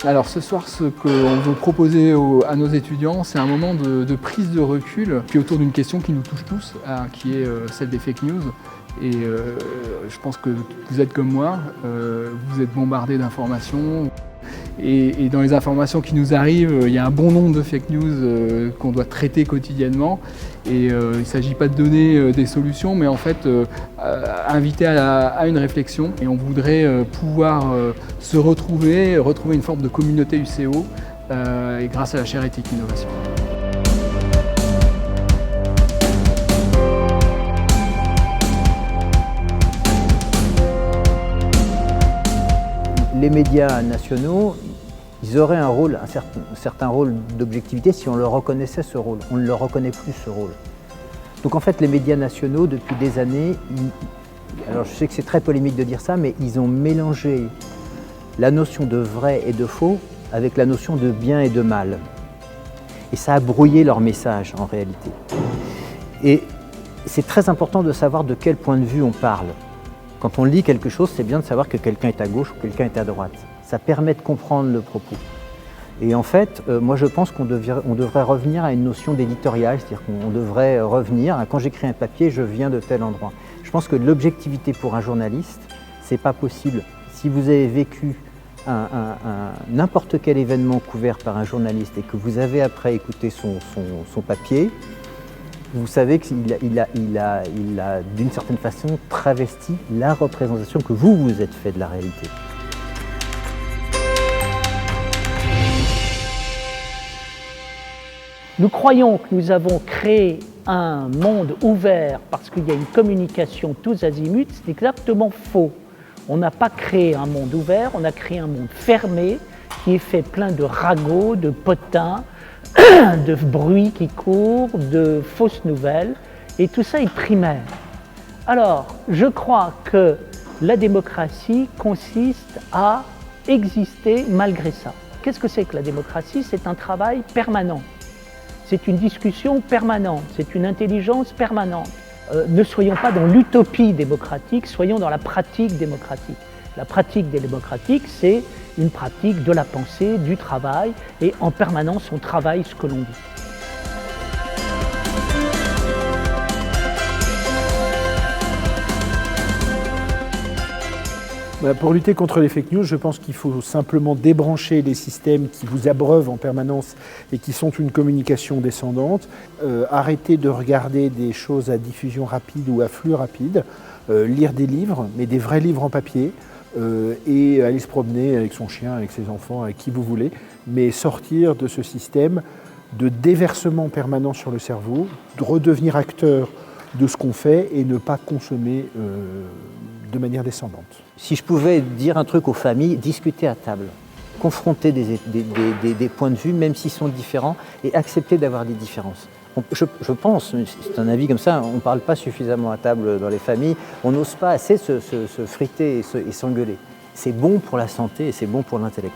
Alors ce soir, ce qu'on veut proposer à nos étudiants, c'est un moment de prise de recul, puis autour d'une question qui nous touche tous, qui est celle des fake news. Et je pense que vous êtes comme moi, vous êtes bombardés d'informations. Et dans les informations qui nous arrivent, il y a un bon nombre de fake news qu'on doit traiter quotidiennement. Et il ne s'agit pas de donner des solutions, mais en fait inviter à une réflexion. Et on voudrait pouvoir se retrouver une forme de communauté UCO et grâce à la chaire éthique innovation. Les médias nationaux, ils auraient un certain rôle d'objectivité si on leur reconnaissait ce rôle. On ne leur reconnaît plus ce rôle. Donc en fait, les médias nationaux, depuis des années, alors je sais que c'est très polémique de dire ça, mais ils ont mélangé la notion de vrai et de faux avec la notion de bien et de mal. Et ça a brouillé leur message en réalité. Et c'est très important de savoir de quel point de vue on parle. Quand on lit quelque chose, c'est bien de savoir que quelqu'un est à gauche ou quelqu'un est à droite. Ça permet de comprendre le propos. Et en fait, moi je pense qu'on devrait revenir à une notion d'éditorial, c'est-à-dire qu'on devrait revenir, quand j'écris un papier, je viens de tel endroit. Je pense que l'objectivité pour un journaliste, c'est pas possible. Si vous avez vécu n'importe quel événement couvert par un journaliste et que vous avez après écouté son papier, vous savez qu'il a d'une certaine façon travesti la représentation que vous êtes fait de la réalité. Nous croyons que nous avons créé un monde ouvert parce qu'il y a une communication tous azimuts, c'est exactement faux. On n'a pas créé un monde ouvert, on a créé un monde fermé qui est fait plein de ragots, de potins, de bruit qui court, de fausses nouvelles, et tout ça est primaire. Alors, je crois que la démocratie consiste à exister malgré ça. Qu'est-ce que c'est que la démocratie? C'est un travail permanent, c'est une discussion permanente, c'est une intelligence permanente. Ne soyons pas dans l'utopie démocratique, soyons dans la pratique démocratique. La pratique démocratique, c'est une pratique de la pensée, du travail, et en permanence on travaille ce que l'on dit. Pour lutter contre les fake news, je pense qu'il faut simplement débrancher les systèmes qui vous abreuvent en permanence et qui sont une communication descendante, arrêter de regarder des choses à diffusion rapide ou à flux rapide, lire des livres, mais des vrais livres en papier, et aller se promener avec son chien, avec ses enfants, avec qui vous voulez, mais sortir de ce système de déversement permanent sur le cerveau, de redevenir acteur de ce qu'on fait et ne pas consommer de manière descendante. Si je pouvais dire un truc aux familles, discuter à table, confronter des points de vue, même s'ils sont différents, et accepter d'avoir des différences. Je pense, c'est un avis comme ça, on ne parle pas suffisamment à table dans les familles, on n'ose pas assez se friter et s'engueuler. C'est bon pour la santé et c'est bon pour l'intellect.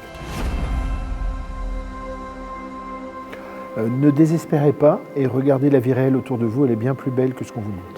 Ne désespérez pas et regardez la vie réelle autour de vous, elle est bien plus belle que ce qu'on vous montre.